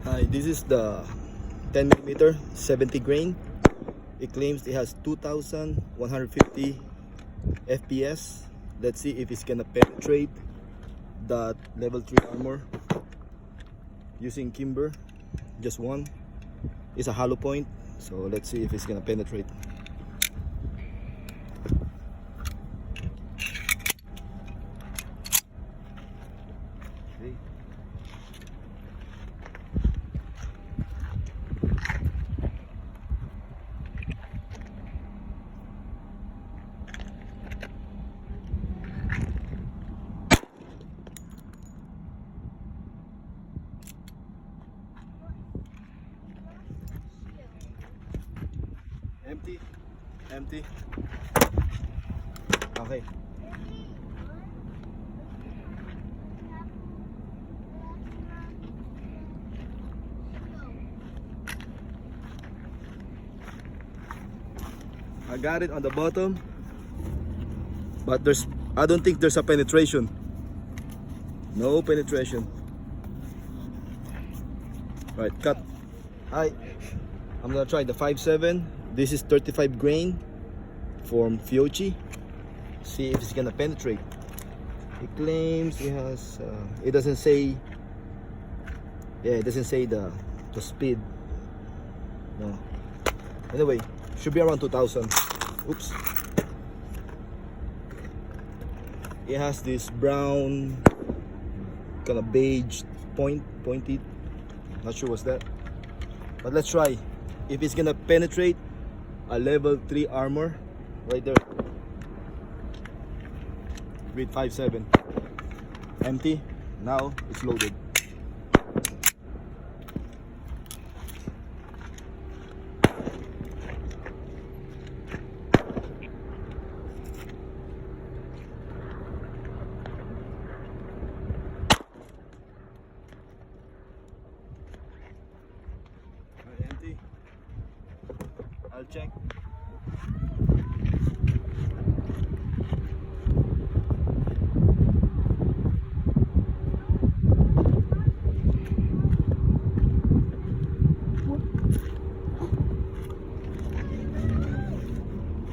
Hi, this is the 10mm 70 grain. It claims it has 2150 FPS. Let's see if it's gonna penetrate that level 3 armor using Kimber. Just one. It's a hollow point, so let's see if it's gonna penetrate. Okay. Empty. Empty. Okay. I got it on the bottom, but I don't think there's a penetration. No penetration. Right, cut. Hi. I'm gonna try the 5.7. This is 35 grain from Fiocchi. See if it's gonna penetrate. It claims it has. It doesn't say. Yeah, it doesn't say the speed. No. Anyway, should be around 2,000. Oops. It has this brown, kind of beige pointed. Not sure what's that. But let's try. If it's gonna penetrate a level 3 armor right there with 5.7. Empty. Now it's loaded. Empty. I'll check.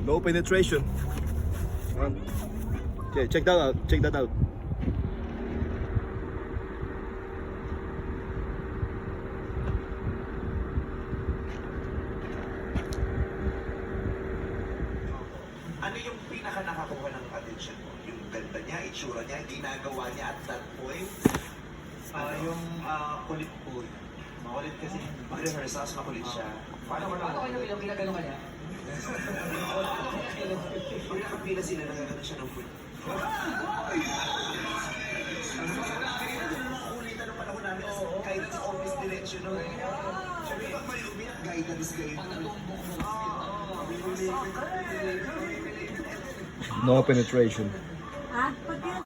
No penetration. Okay, check that out. Check that out. Ano yung pinaka nakakuha ng attention mo? Yung ganda niya, itsura niya, ginagawa niya at that point? Kulit po. Makulit kasi. Mag-rehearsals, makulit siya. Paano Paano kayo ginagano ka niya? Pag nakapila sila, nagagano siya ng food. Kulitan ng panahon namin kahit sa office direction. Siyempre, pag may umiyak, guidance kayo. No penetration. Ah, pag